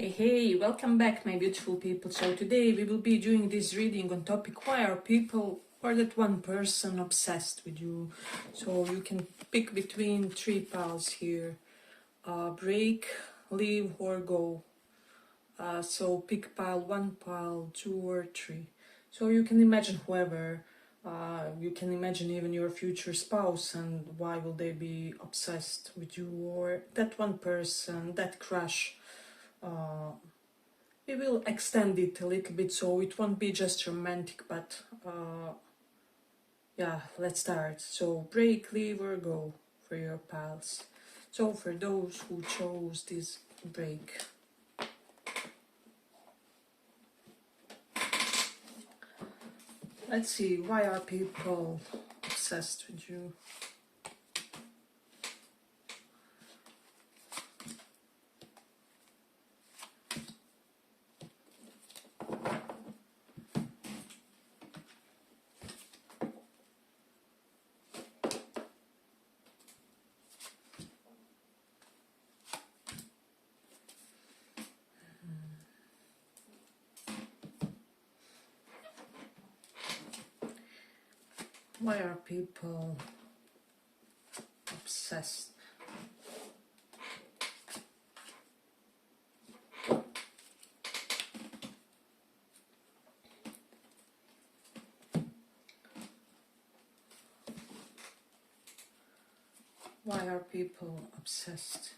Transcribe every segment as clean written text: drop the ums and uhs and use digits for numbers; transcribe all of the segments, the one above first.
Hey, welcome back my beautiful people. So today we will be doing this reading on topic why are people or that one person obsessed with you. So you can pick between three piles here. Break, leave or go. So pick pile 1, pile 2 or 3. So you can imagine whoever, you can imagine even your future spouse and why will they be obsessed with you, or that one person, that crush. We will extend it a little bit so it won't be just romantic, but yeah, let's start. So break, leave or go for your pals. So for those who chose this break. Let's see, why are people obsessed with you? Why are people obsessed? Why are people obsessed?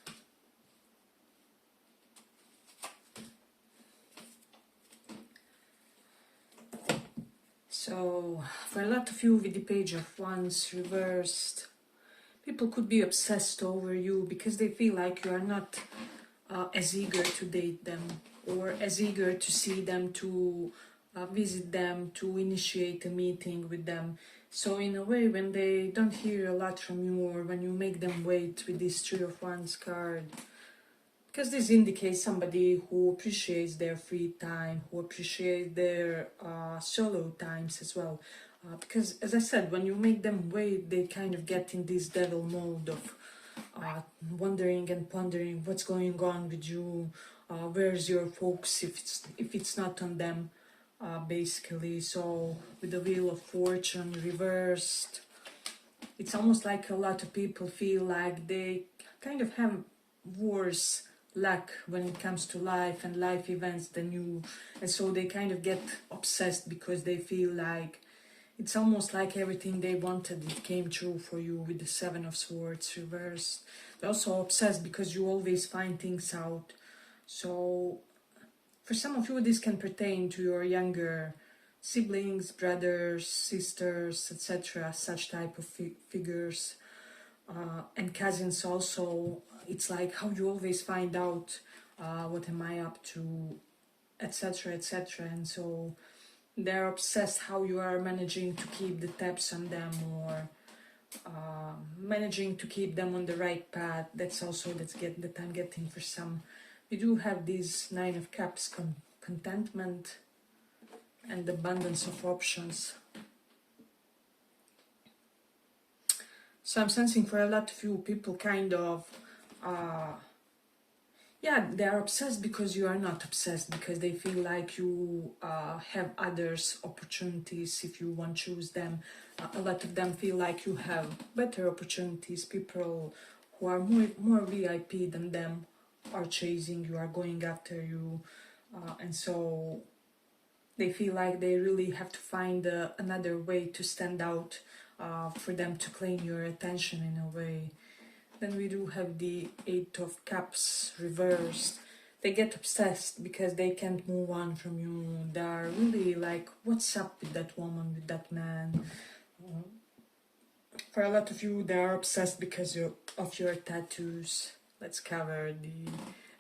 So, for a lot of you with the Page of Wands reversed, people could be obsessed over you because they feel like you are not as eager to date them or as eager to see them, to visit them, to initiate a meeting with them. So in a way, when they don't hear a lot from you, or when you make them wait with this Three of Wands card, because this indicates somebody who appreciates their free time, who appreciates their solo times as well. Because as I said, when you make them wait, they kind of get in this devil mode of wondering and pondering what's going on with you, where's your focus if it's not on them, basically. So with the Wheel of Fortune reversed, it's almost like a lot of people feel like they kind of have worse luck when it comes to life and life events than you, and so they kind of get obsessed because they feel like it's almost like everything they wanted, it came true for you with the Seven of Swords reversed. They're also obsessed because you always find things out. So for some of you, this can pertain to your younger siblings, brothers, sisters, etc., such type of figures, and cousins also. It's like how you always find out what am I up to, etc., etc., and so they're obsessed how you are managing to keep the tabs on them, or managing to keep them on the right path. That's also that I'm getting for some. We do have this Nine of Cups, contentment and abundance of options. So I'm sensing for a lot of you, people kind of yeah, they are obsessed because you are not obsessed, because they feel like you have others opportunities if you want to choose them. A lot of them feel like you have better opportunities. People who are more VIP than them are chasing you, are going after you, and so they feel like they really have to find another way to stand out, for them to claim your attention in a way. Then we do have the Eight of Cups reversed. They get obsessed because they can't move on from you. They're really like, what's up with that woman, with that man? For a lot of you, they are obsessed because of your tattoos. Let's cover the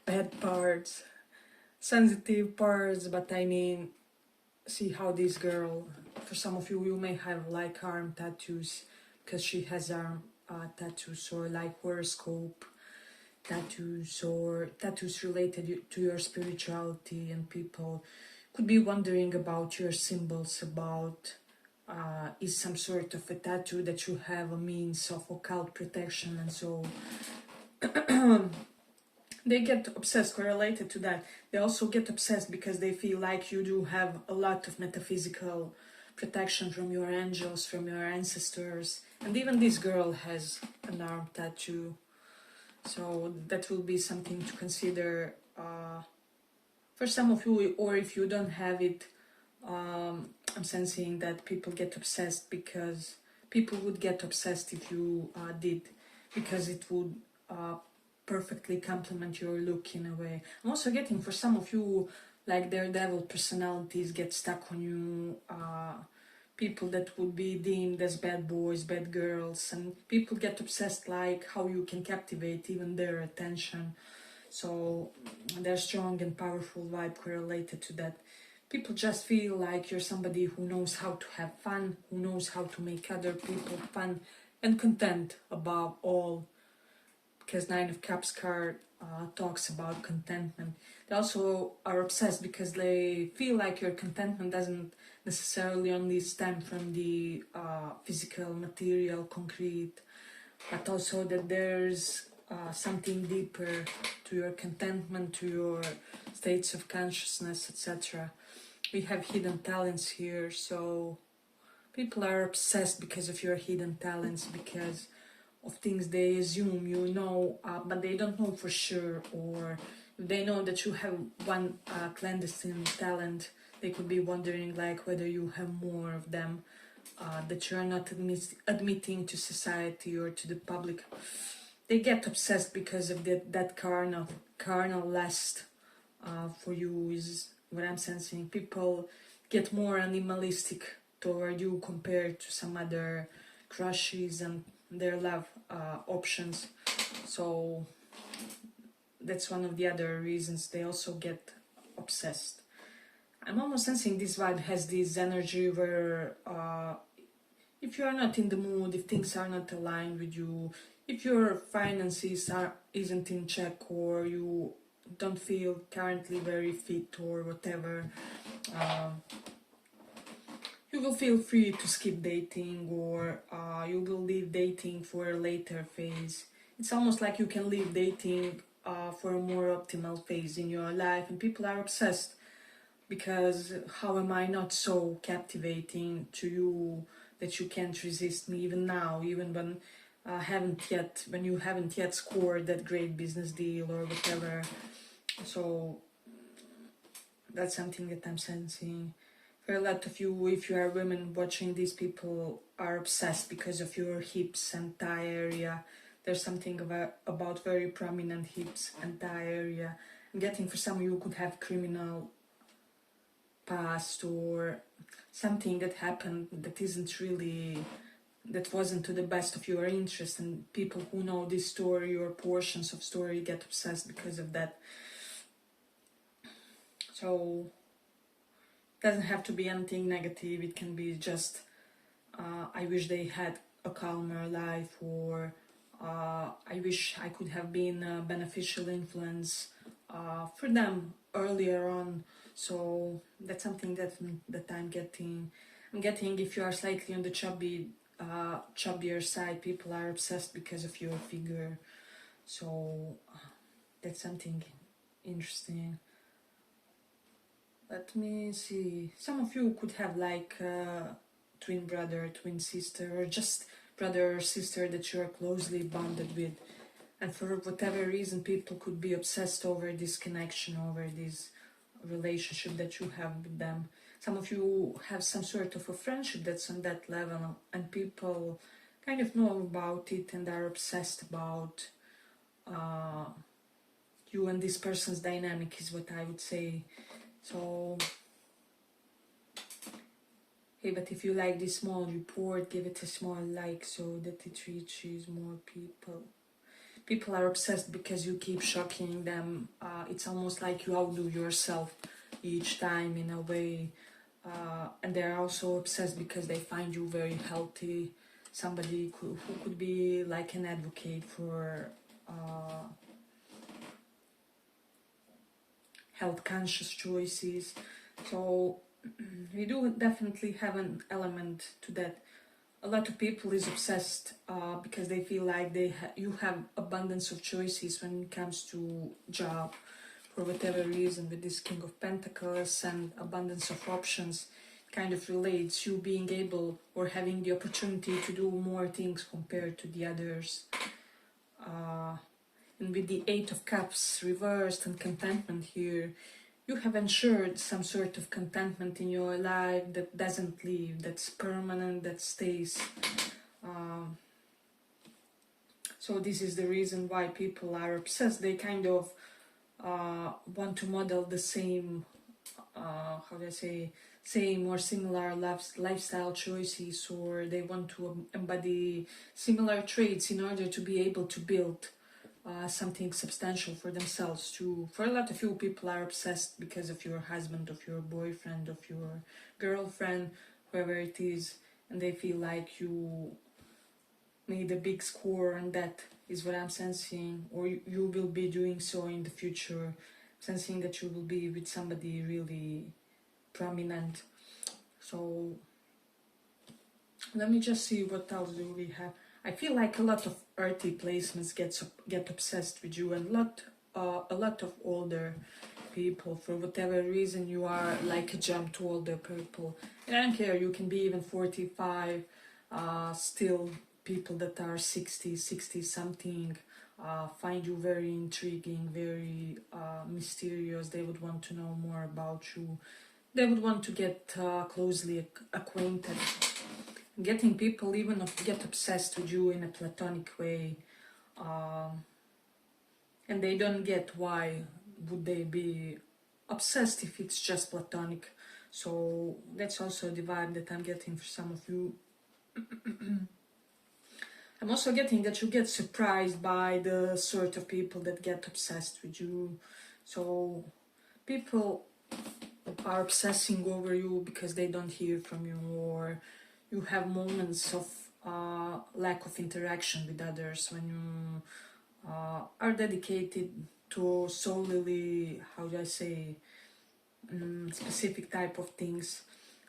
bad parts, sensitive parts, but I mean, see how this girl, for some of you, you may have like arm tattoos because she has arm tattoos, or like horoscope tattoos, or tattoos related to your spirituality, and people could be wondering about your symbols, about is some sort of a tattoo that you have a means of occult protection, and so They get obsessed, correlated to that. They also get obsessed because they feel like you do have a lot of metaphysical protection from your angels, from your ancestors. And even this girl has an arm tattoo. So that will be something to consider for some of you, or if you don't have it. I'm sensing that people get obsessed because people would get obsessed if you did, because it would perfectly complement your look in a way. I'm also getting for some of you, like daredevil personalities get stuck on you, people that would be deemed as bad boys, bad girls, and people get obsessed like how you can captivate even their attention. So there's strong and powerful vibe correlated to that. People just feel like you're somebody who knows how to have fun, who knows how to make other people fun and content above all, because Nine of Cups card talks about contentment. They also are obsessed because they feel like your contentment doesn't necessarily only stem from the physical, material, concrete, but also that there's something deeper to your contentment, to your states of consciousness, etc. We have hidden talents here, so people are obsessed because of your hidden talents, because of things they assume you know, but they don't know for sure, or if they know that you have one clandestine talent, they could be wondering like whether you have more of them, that you are not admitting to society or to the public. They get obsessed because of that carnal lust for you is what I'm sensing. People get more animalistic toward you compared to some other crushes and their love options. So that's one of the other reasons they also get obsessed. I'm almost sensing this vibe has this energy where if you are not in the mood, if things are not aligned with you, if your finances isn't in check, or you don't feel currently very fit or whatever, you will feel free to skip dating, or you will leave dating for a later phase. It's almost like you can leave dating for a more optimal phase in your life, and people are obsessed because how am I not so captivating to you that you can't resist me even now, even when you haven't yet scored that great business deal or whatever. So that's something that I'm sensing. For a lot of you, if you are women watching, these people are obsessed because of your hips and thigh area. There's something about very prominent hips and thigh area. I'm getting for some of you could have criminal past, or something that happened that wasn't to the best of your interest, and people who know this story or portions of story get obsessed because of that. So it doesn't have to be anything negative. It can be just I wish they had a calmer life, or I wish I could have been a beneficial influence for them earlier on. So that's something that I'm getting. I'm getting if you are slightly on the chubbier side, people are obsessed because of your figure. So that's something interesting. Let me see. Some of you could have like twin brother, twin sister, or just brother or sister that you are closely bonded with. And for whatever reason, people could be obsessed over this connection, over this relationship that you have with them. Some of you have some sort of a friendship that's on that level, and people kind of know about it and are obsessed about you and this person's dynamic, is what I would say. So, hey, but if you like this small report, give it a small like so that it reaches more people. People are obsessed because you keep shocking them. It's almost like you outdo yourself each time in a way. And they're also obsessed because they find you very healthy. Somebody who could be like an advocate for health conscious choices. So we do definitely have an element to that. a lot of people is obsessed because they feel like you have abundance of choices when it comes to job, for whatever reason. With this King of Pentacles and abundance of options, kind of relates you being able or having the opportunity to do more things compared to the others. And with the Eight of Cups reversed and contentment here, you have ensured some sort of contentment in your life that doesn't leave, that's permanent, that stays. So this is the reason why people are obsessed. They kind of want to model the same, how do I say, same or similar lifestyle choices, or they want to embody similar traits in order to be able to build something substantial for themselves too. For a lot of you, people are obsessed because of your husband, of your boyfriend, of your girlfriend, whoever it is, and they feel like you made a big score, and that is what I'm sensing, or you will be doing so in the future, sensing that you will be with somebody really prominent. So let me just see what else do we have. I feel like a lot of earthy placements get obsessed with you, and a lot of older people. For whatever reason, you are like a jump to older people. And I don't care, you can be even 45, still people that are 60 something find you very intriguing, very mysterious. They would want to know more about you. They would want to get closely acquainted. Getting people even get obsessed with you in a platonic way, and they don't get why would they be obsessed if it's just platonic. So that's also the vibe that I'm getting for some of you. I'm also getting that you get surprised by the sort of people that get obsessed with you. So people are obsessing over you because they don't hear from you, or you have moments of lack of interaction with others when you are dedicated to solely, how do I say, specific type of things.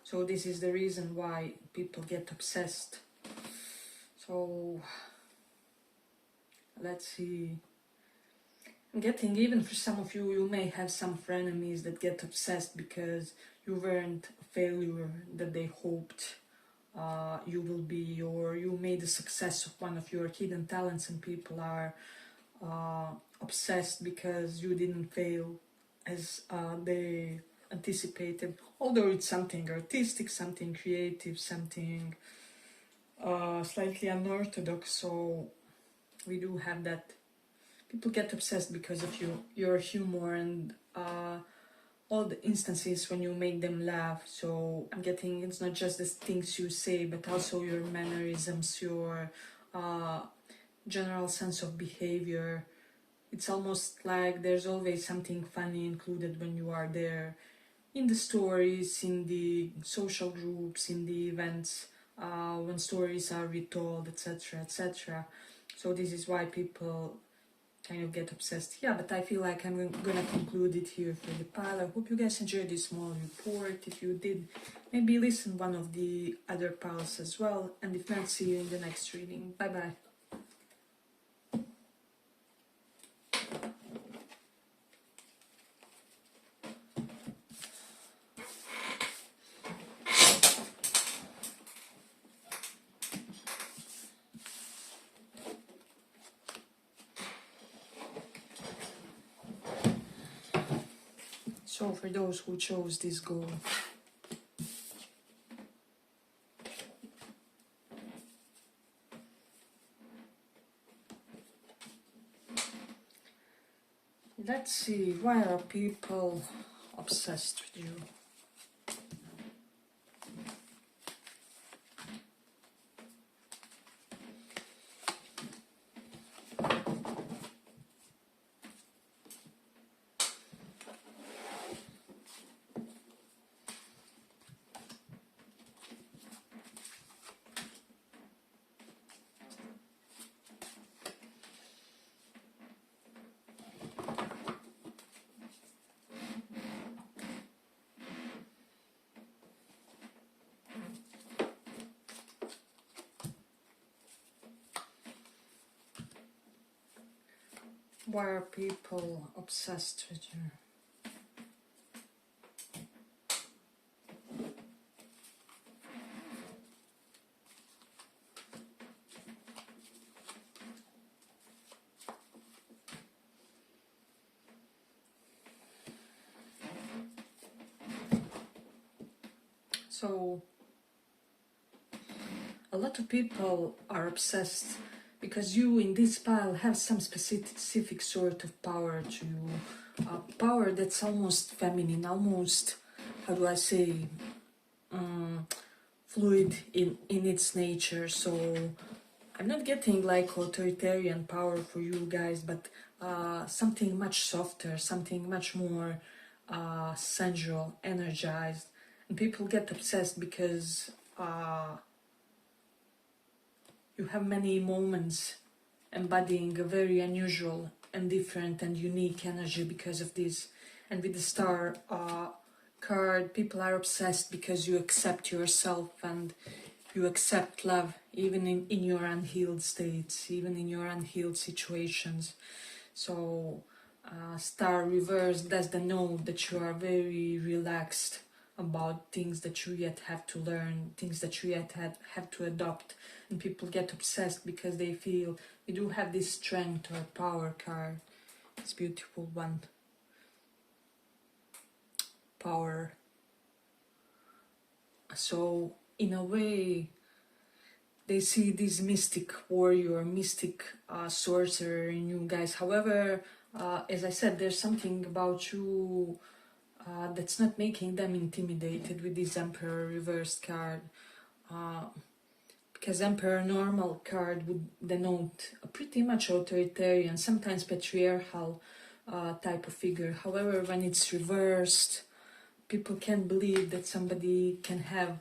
So this is the reason why people get obsessed. So let's see. I'm getting, even for some of you, you may have some frenemies that get obsessed because you weren't a failure that they hoped you will be, or you made a success of one of your hidden talents, and people are obsessed because you didn't fail as they anticipated, although it's something artistic, something creative, something slightly unorthodox. So we do have that. People get obsessed because of your humor and all the instances when you make them laugh. So I'm getting, it's not just the things you say, but also your mannerisms, your general sense of behavior. It's almost like there's always something funny included when you are there, in the stories, in the social groups, in the events, when stories are retold, etc., etc. So this is why people kind of get obsessed. Yeah, but I feel like I'm gonna conclude it here for the pile. I hope you guys enjoyed this small report. If you did, maybe listen one of the other piles as well, and if not, see you in the next reading. Bye bye. So for those who chose this goal, let's see, why are people obsessed with you? Why are people obsessed with you? So, a lot of people are obsessed because you in this pile have some specific sort of power to you. Power that's almost feminine, almost, how do I say, fluid in its nature. So I'm not getting like authoritarian power for you guys, but something much softer, something much more sensual, energized. And people get obsessed because you have many moments embodying a very unusual and different and unique energy because of this. And with the star card, people are obsessed because you accept yourself and you accept love, even in your unhealed states, even in your unhealed situations. So star reverse does denote that you are very relaxed about things that you yet have to learn, things that you yet have to adopt. And people get obsessed because they feel you do have this strength or power card. It's a beautiful one. Power. So in a way, they see this mystic warrior, mystic sorcerer in you guys. However, as I said, there's something about you that's not making them intimidated with this Emperor reversed card. Because Emperor normal card would denote a pretty much authoritarian, sometimes patriarchal type of figure. However, when it's reversed, people can't believe that somebody can have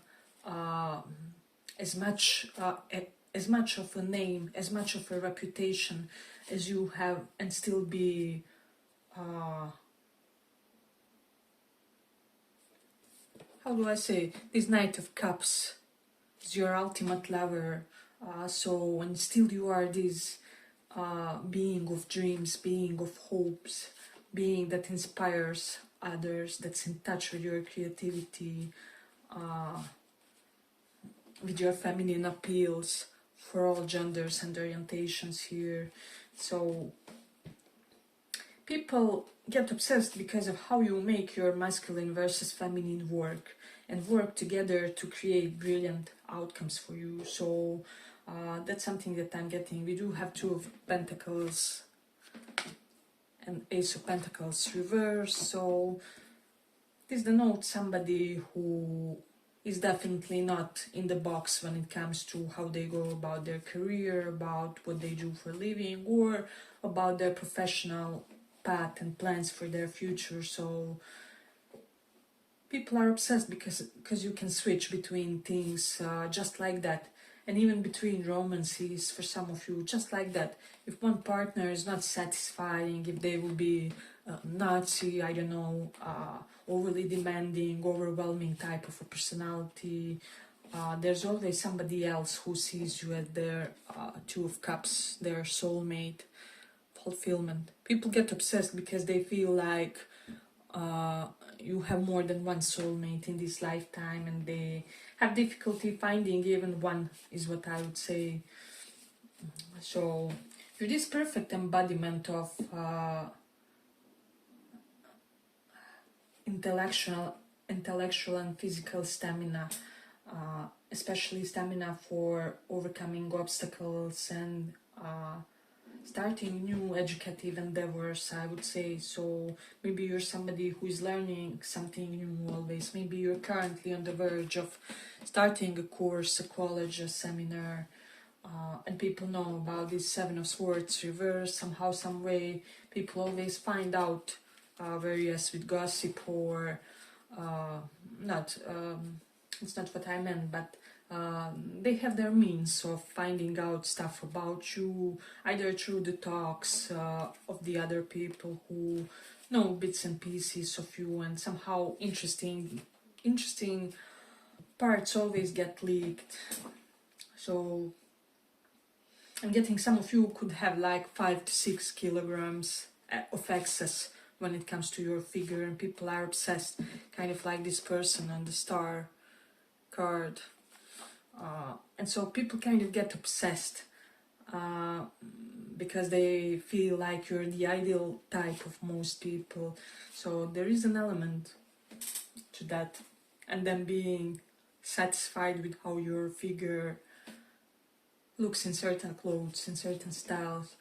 as much of a name, as much of a reputation as you have, and still be how do I say, this Knight of Cups is your ultimate lover. So, and still you are this being of dreams, being of hopes, being that inspires others, that's in touch with your creativity, with your feminine appeals for all genders and orientations here. So people get obsessed because of how you make your masculine versus feminine work and work together to create brilliant outcomes for you. So that's something that I'm getting. We do have Two of Pentacles and Ace of Pentacles reverse. So this denotes somebody who is definitely not in the box when it comes to how they go about their career, about what they do for a living, or about their professional path and plans for their future. So people are obsessed because you can switch between things just like that, and even between romances for some of you, just like that. If one partner is not satisfying, if they will be Nazi, I don't know, overly demanding, overwhelming type of a personality, there's always somebody else who sees you as their Two of Cups, their soulmate, fulfillment. People get obsessed because they feel like you have more than one soulmate in this lifetime, and they have difficulty finding even one, is what I would say. So you're this perfect embodiment of intellectual and physical stamina, especially stamina for overcoming obstacles and starting new educative endeavors, I would say. So maybe you're somebody who is learning something new always. Maybe you're currently on the verge of starting a course, a college, a seminar, and people know about this Seven of Swords reverse. Somehow, some way, people always find out various with gossip or not. It's not what I meant, but they have their means of finding out stuff about you, either through the talks of the other people who know bits and pieces of you, and somehow interesting parts always get leaked. So I'm getting some of you could have like 5 to 6 kilograms of excess when it comes to your figure, and people are obsessed, kind of like this person on the star card. And so people kind of get obsessed because they feel like you're the ideal type of most people. So there is an element to that, and then being satisfied with how your figure looks in certain clothes, in certain styles.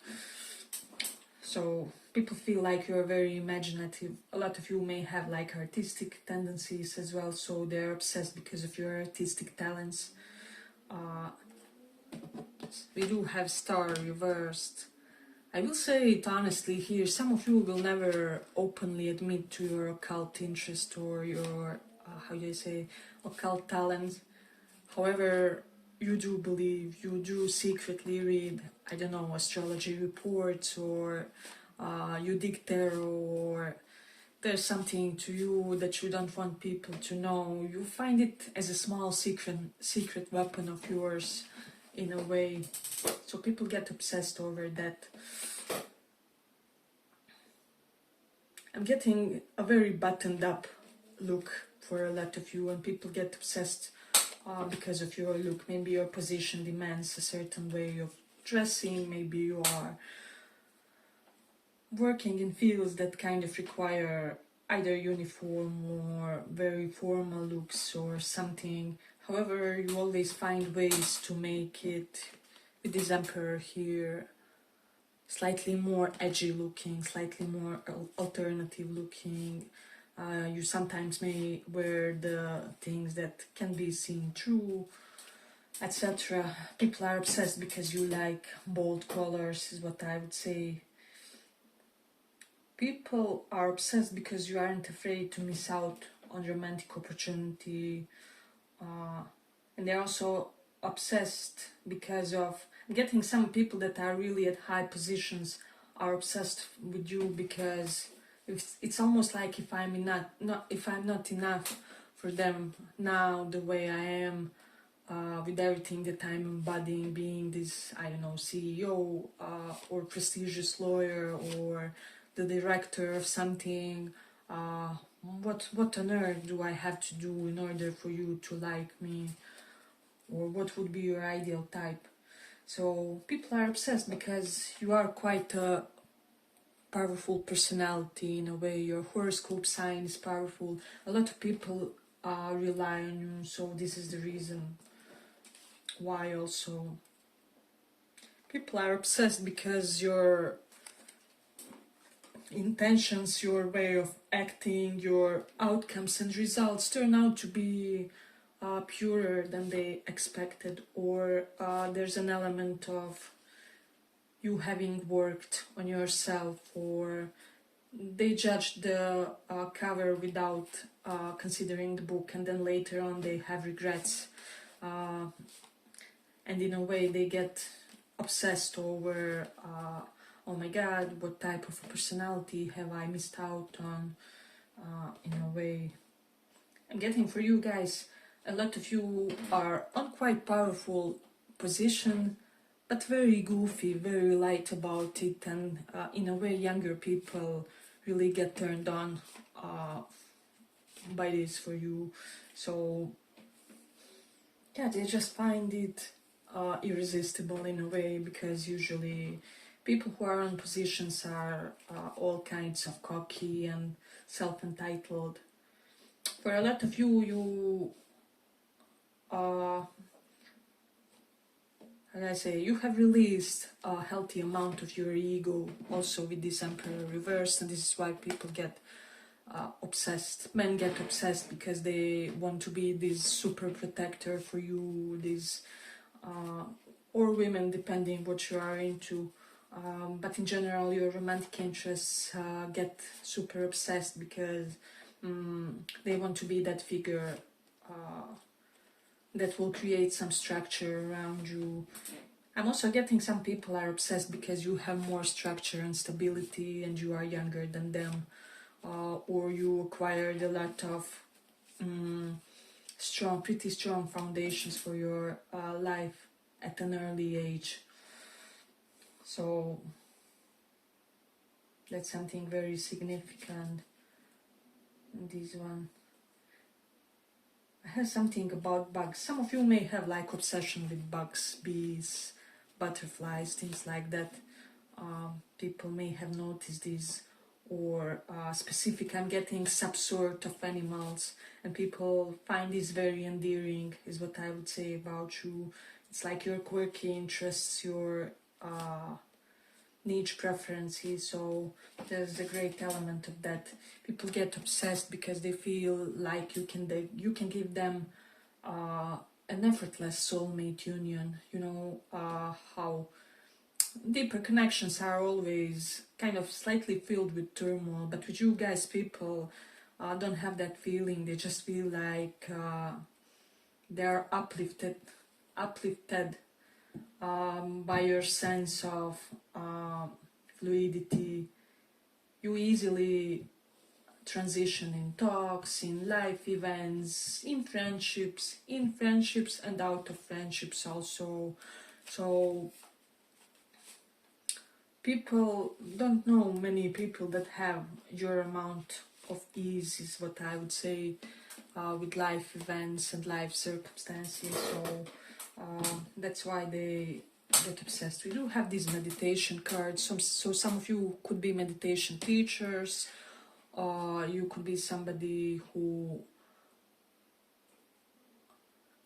So people feel like you're very imaginative. A lot of you may have like artistic tendencies as well, so they're obsessed because of your artistic talents. We do have star reversed. I will say it honestly here, some of you will never openly admit to your occult interest or your, how do you say, occult talent. However, you do believe, you do secretly read, I don't know, astrology reports, or you dig tarot, or there's something to you that you don't want people to know. You find it as a small secret weapon of yours in a way. So people get obsessed over that. I'm getting a very buttoned up look for a lot of you, and people get obsessed because of your look. Maybe your position demands a certain way of dressing, maybe you are working in fields that kind of require either uniform or very formal looks or something. However, you always find ways to make it, with this emperor here, slightly more edgy looking, slightly more alternative looking. You sometimes may wear the things that can be seen through, etc. People are obsessed because you like bold colors, is what I would say. People are obsessed because you aren't afraid to miss out on romantic opportunity. And they're also obsessed because of getting some people that are really at high positions are obsessed with you, because it's almost like if I'm not enough for them now the way I am, with everything that I'm embodying, being this, I don't know, CEO or prestigious lawyer or the director of something, what on earth do I have to do in order for you to like me? Or what would be your ideal type? So people are obsessed because you are quite a powerful personality in a way. Your horoscope sign is powerful. A lot of people rely on you, so this is the reason why also. People are obsessed because your intentions, your way of acting, your outcomes and results turn out to be purer than they expected, or there's an element of you having worked on yourself, or they judged the cover without considering the book, and then later on they have regrets, and in a way they get obsessed over oh my god, what type of personality have I missed out on, in a way. I'm getting for you guys, a lot of you are on quite powerful position, but very goofy, very light about it, and in a way younger people really get turned on by this for you. So yeah, they just find it irresistible in a way, because usually people who are in positions are all kinds of cocky and self-entitled. For a lot of you, how can I say, you have released a healthy amount of your ego also with this Emperor reversed, and this is why people get obsessed. Men get obsessed because they want to be this super protector for you, this or women, depending what you are into. But in general, your romantic interests get super obsessed because they want to be that figure that will create some structure around you. I'm also getting some people are obsessed because you have more structure and stability and you are younger than them, or you acquired a lot of pretty strong foundations for your life at an early age. So that's something very significant. This one has something about bugs. Some of you may have like obsession with bugs, bees, butterflies, things like that. People may have noticed this, or specific, I'm getting some sort of animals, and people find this very endearing, is what I would say about you. It's like your quirky interests, your niche preferences, so there's a great element of that. People get obsessed because they feel like you can give them an effortless soulmate union. You know how deeper connections are always kind of slightly filled with turmoil, but with you guys, people don't have that feeling. They just feel like they're uplifted by your sense of fluidity. You easily transition in talks, in life events, in friendships and out of friendships also. So people don't know many people that have your amount of ease, is what I would say, with life events and life circumstances. So that's why they get obsessed. We do have these meditation cards, so some of you could be meditation teachers, you could be somebody who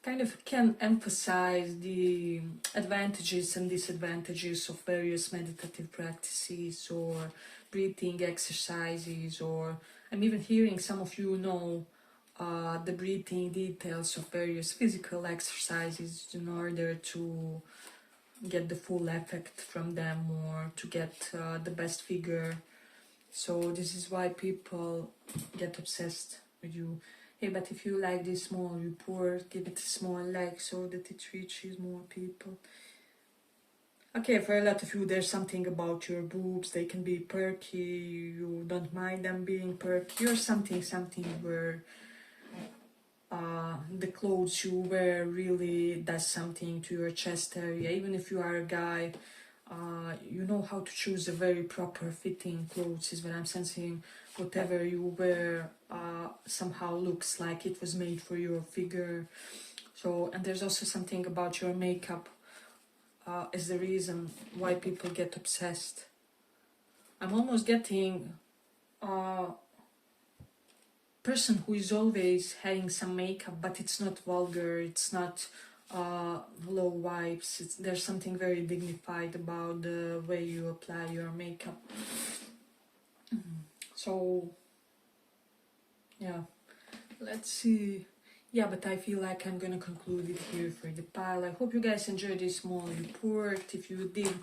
kind of can emphasize the advantages and disadvantages of various meditative practices or breathing exercises, or I'm even hearing some of you know the breathing details of various physical exercises in order to get the full effect from them, or to get the best figure. So this is why people get obsessed with you. Hey, but if you like this small report, give it a small like so that it reaches more people. Okay, for a lot of you, there's something about your boobs. They can be perky. You don't mind them being perky, or something where the clothes you wear really does something to your chest area. Even if you are a guy, you know how to choose a very proper fitting clothes, is what I'm sensing. Whatever you wear somehow looks like it was made for your figure. So, and there's also something about your makeup as the reason why people get obsessed. I'm almost getting person who is always having some makeup, but it's not vulgar, it's not low vibes. There's something very dignified about the way you apply your makeup. So yeah, let's see. Yeah, but I feel like I'm gonna conclude it here for the pile. I hope you guys enjoyed this small report. If you did,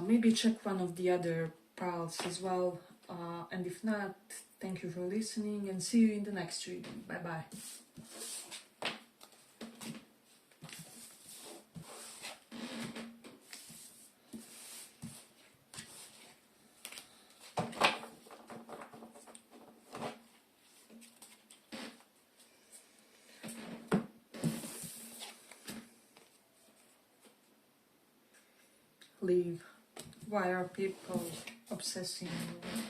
maybe check one of the other piles as well. And if not, thank you for listening, and see you in the next reading. Bye bye. Leave. Why are people obsessing you?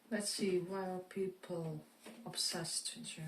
Let's see, why are people obsessed with you?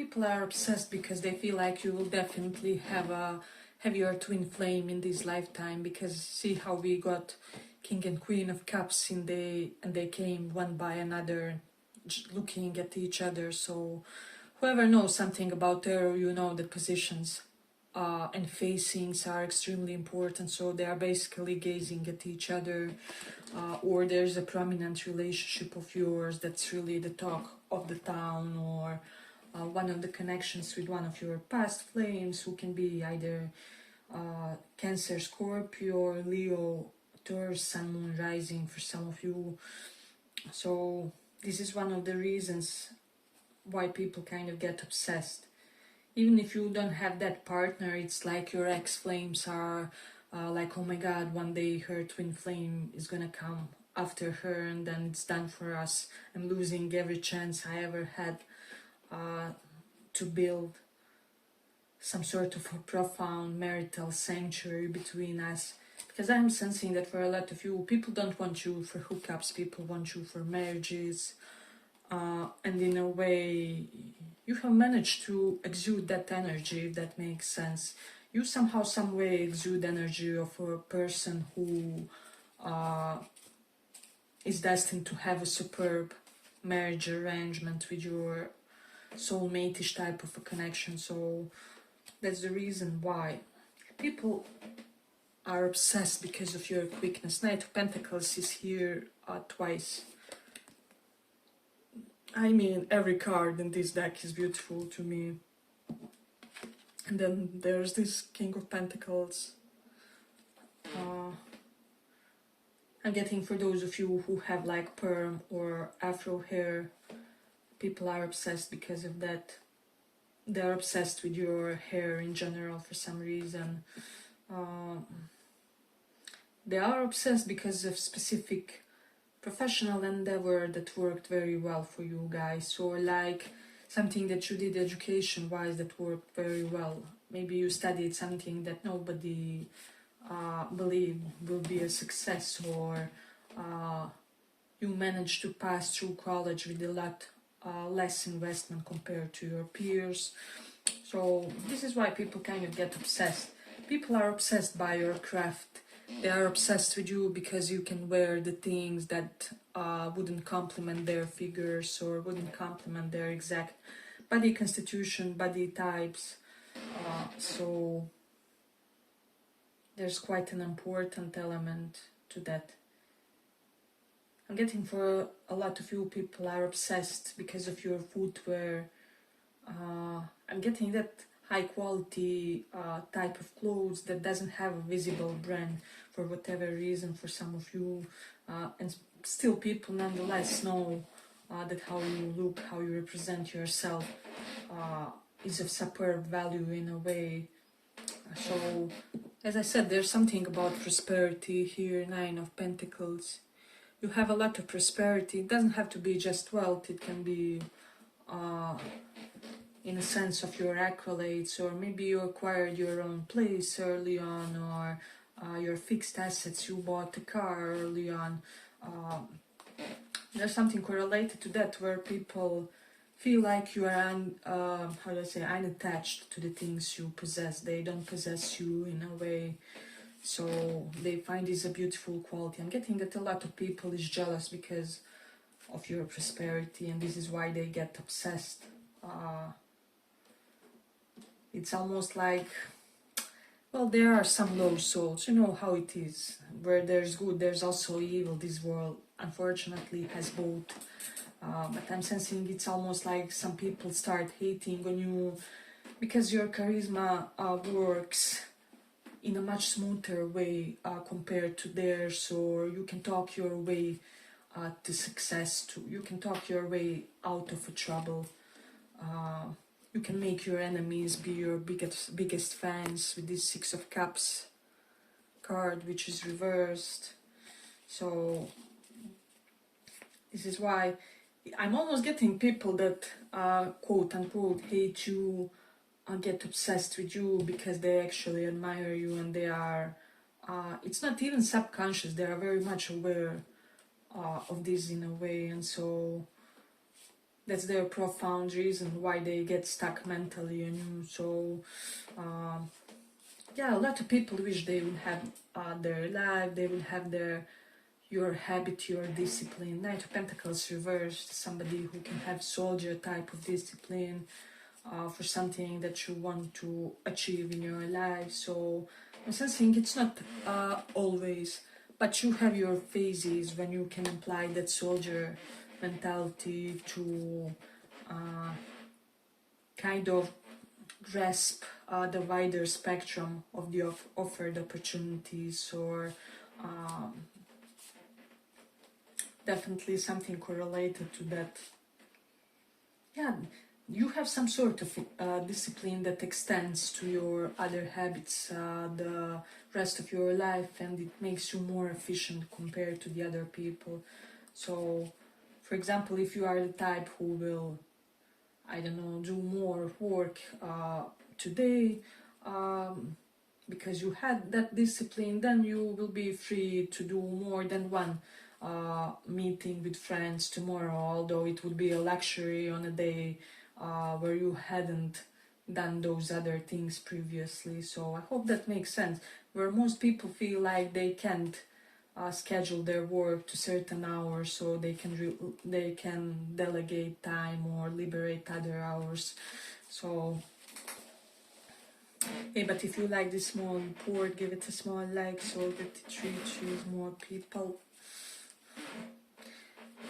people are obsessed because they feel like you will definitely have your twin flame in this lifetime, because see how we got King and Queen of Cups and they came one by another looking at each other. So whoever knows something about tarot, you know the positions and facings are extremely important. So they are basically gazing at each other, or there's a prominent relationship of yours that's really the talk of the town, or one of the connections with one of your past flames, who can be either Cancer, Scorpio, Leo, Taurus, Sun, Moon, Rising for some of you. So this is one of the reasons why people kind of get obsessed. Even if you don't have that partner, it's like your ex-flames are like, oh my god, one day her twin flame is gonna come after her and then it's done for us. I'm losing every chance I ever had to build some sort of a profound marital sanctuary between us. Because I'm sensing that for a lot of you, people don't want you for hookups, people want you for marriages. And in a way, you have managed to exude that energy, if that makes sense. You somehow, some way exude energy of a person who is destined to have a superb marriage arrangement with your soulmate-ish type of a connection. So that's the reason why people are obsessed, because of your quickness. Knight of Pentacles is here twice. I mean, every card in this deck is beautiful to me. And then there's this King of Pentacles. I'm getting, for those of you who have like perm or afro hair, people are obsessed because of that. They're obsessed with your hair in general for some reason. They are obsessed because of specific professional endeavor that worked very well for you guys, or like something that you did education wise that worked very well. Maybe you studied something that nobody believed will be a success, or you managed to pass through college with a lot less investment compared to your peers. So this is why people kind of get obsessed. People are obsessed by your craft. They are obsessed with you because you can wear the things that wouldn't complement their figures or wouldn't complement their exact body constitution, body types. So there's quite an important element to that. I'm getting, for a lot of you, people are obsessed because of your footwear. I'm getting that high quality type of clothes that doesn't have a visible brand for whatever reason for some of you, and still people nonetheless know that how you look, how you represent yourself is of superb value in a way. So as I said, there's something about prosperity here. 9 of Pentacles. You have a lot of prosperity. It doesn't have to be just wealth, it can be in a sense of your accolades, or maybe you acquired your own place early on, or your fixed assets, you bought a car early on. There's something correlated to that where people feel like you are unattached to the things you possess. They don't possess you in a way, so they find this a beautiful quality. I'm getting that a lot of people is jealous because of your prosperity, and this is why they get obsessed. It's almost like, well, there are some low souls, you know how it is. Where there's good, there's also evil. This world, unfortunately, has both. But I'm sensing it's almost like some people start hating on you because your charisma works in a much smoother way compared to theirs, or you can talk your way to success, you can talk your way out of a trouble. You can make your enemies be your biggest fans with this 6 of Cups card, which is reversed. So this is why I'm almost getting people that quote unquote hate you and get obsessed with you because they actually admire you, and they are, it's not even subconscious, they are very much aware of this in a way. And so that's their profound reason why they get stuck mentally, you know. So yeah, a lot of people wish they would have their life, they would have your habit, your discipline. Knight of Pentacles reversed, somebody who can have soldier type of discipline for something that you want to achieve in your life. So I'm sensing it's not always, but you have your phases when you can apply that soldier mentality to kind of grasp the wider spectrum of the offered opportunities, or definitely something correlated to that. Yeah, you have some sort of discipline that extends to your other habits the rest of your life, and it makes you more efficient compared to the other people. So, for example, if you are the type who will, I don't know, do more work today because you had that discipline, then you will be free to do more than one meeting with friends tomorrow, although it would be a luxury on a day where you hadn't done those other things previously. So I hope that makes sense, where most people feel like they can't schedule their work to certain hours so they can delegate time or liberate other hours. So hey, but if you like this small report, give it a small like so that it reaches more people.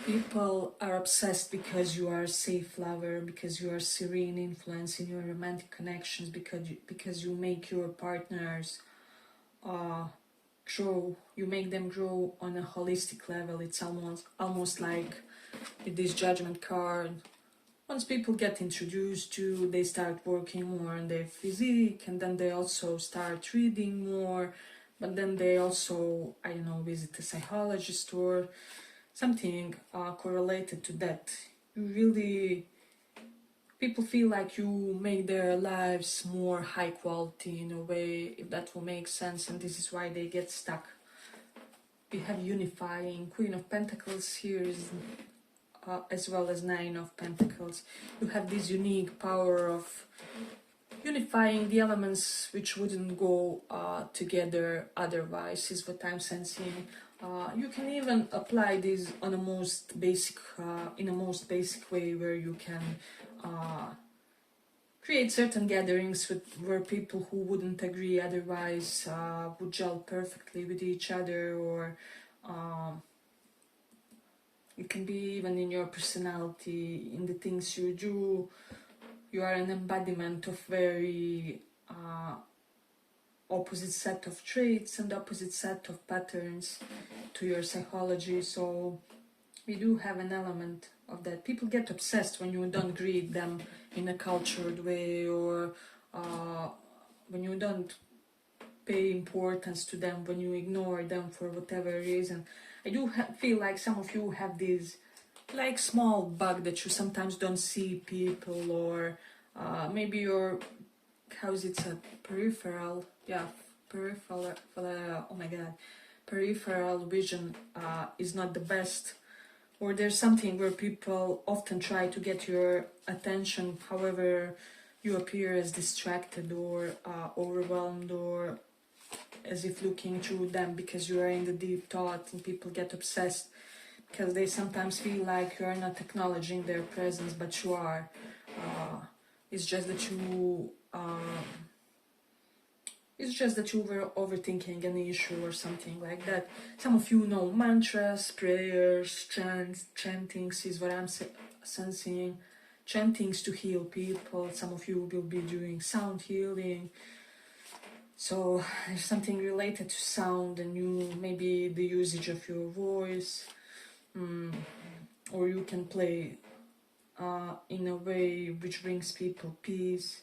People are obsessed because you are a safe lover, because you are serene influence in your romantic connections, because you make your partners grow, you make them grow on a holistic level. It's almost like with this judgment card. Once people get introduced to, they start working more on their physique, and then they also start reading more, but then they also, I don't know, visit a psychologist or something correlated to that. People feel like you make their lives more high quality in a way, if that will make sense, and this is why they get stuck. We have unifying Queen of Pentacles here, as well as Nine of Pentacles. You have this unique power of unifying the elements which wouldn't go together otherwise, is what I'm sensing. You can even apply this on a most basic, in a most basic way, where you can create certain gatherings where people who wouldn't agree otherwise would gel perfectly with each other, or it can be even in your personality, in the things you do. You are an embodiment of very opposite set of traits and opposite set of patterns to your psychology. So we do have an element of that. People get obsessed when you don't greet them in a cultured way, or when you don't pay importance to them, when you ignore them for whatever reason. I do feel like some of you have this like small bug that you sometimes don't see people, or maybe your, how is it, a peripheral, yeah, peripheral, oh my god, peripheral vision is not the best, or there's something where people often try to get your attention, however you appear as distracted or overwhelmed, or as if looking through them because you are in the deep thought, and people get obsessed because they sometimes feel like you are not acknowledging their presence, but you are. It's just that you were overthinking an issue or something like that. Some of you know mantras, prayers, chantings is what I'm sensing. Chantings to heal people. Some of you will be doing sound healing. So there's something related to sound, and maybe the usage of your voice, or you can play in a way which brings people peace.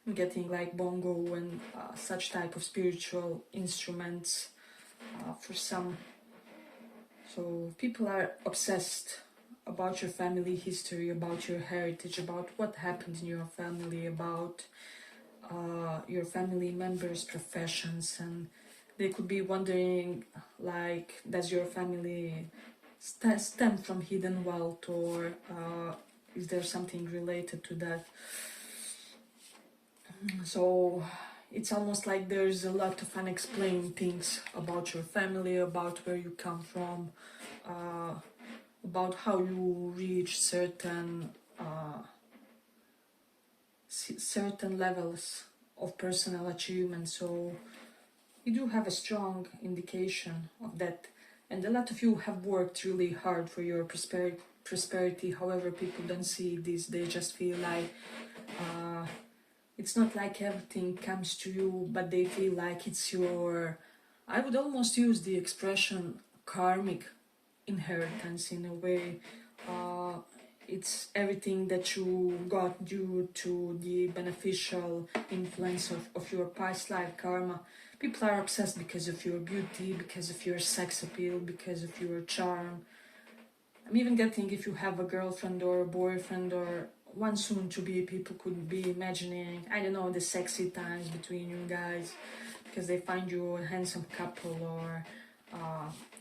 I'm getting like bongo and such type of spiritual instruments for some. So people are obsessed about your family history, about your heritage, about what happened in your family, about your family members' professions, and they could be wondering, like, does your family stem from hidden wealth, or is there something related to that? So it's almost like there's a lot of unexplained things about your family, about where you come from, about how you reach certain certain levels of personal achievement. So you do have a strong indication of that, and a lot of you have worked really hard for your prosperity. However, people don't see this. They just feel like it's not like everything comes to you, but they feel like it's your, I would almost use the expression karmic inheritance in a way. It's everything that you got due to the beneficial influence of your past life karma. People are obsessed because of your beauty, because of your sex appeal, because of your charm. I'm even getting, if you have a girlfriend or a boyfriend or one soon to be, people could be imagining, I don't know, the sexy times between you guys because they find you a handsome couple or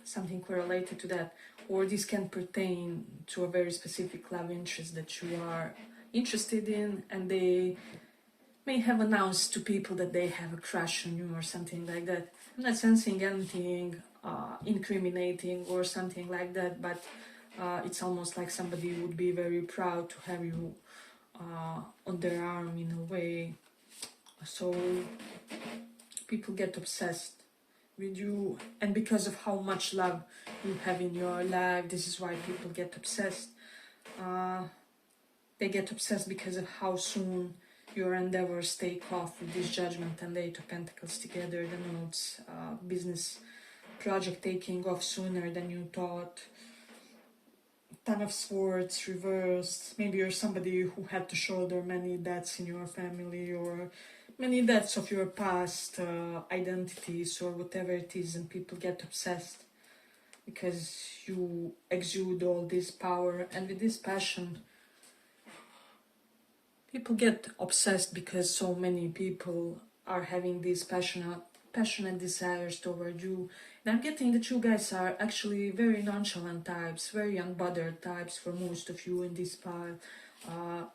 something correlated to that. Or this can pertain to a very specific love interest that you are interested in, and they may have announced to people that they have a crush on you or something like that. I'm not sensing anything incriminating or something like that, but it's almost like somebody would be very proud to have you on their arm in a way. So people get obsessed with you, and because of how much love you have in your life, this is why people get obsessed. They get obsessed because of how soon your endeavors take off with this Judgment and Eight of Pentacles together. The notes, business project taking off sooner than you thought. Ten of Swords reversed. Maybe you're somebody who had to shoulder many debts in your family, or many debts of your past identities, or whatever it is, and people get obsessed because you exude all this power. And with this passion, people get obsessed because so many people are having these passionate desires toward you. And I'm getting that you guys are actually very nonchalant types, very unbothered types for most of you in this pile.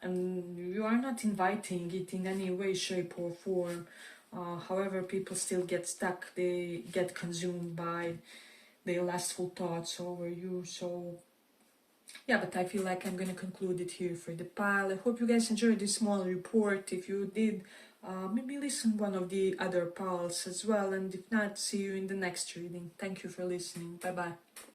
And you are not inviting it in any way, shape or form. However, people still get stuck. They get consumed by their lustful thoughts over you. So yeah, but I feel like I'm gonna conclude it here for the pile. I hope you guys enjoyed this small report. If you did, maybe listen one of the other piles as well. And if not, see you in the next reading. Thank you for listening. Bye bye.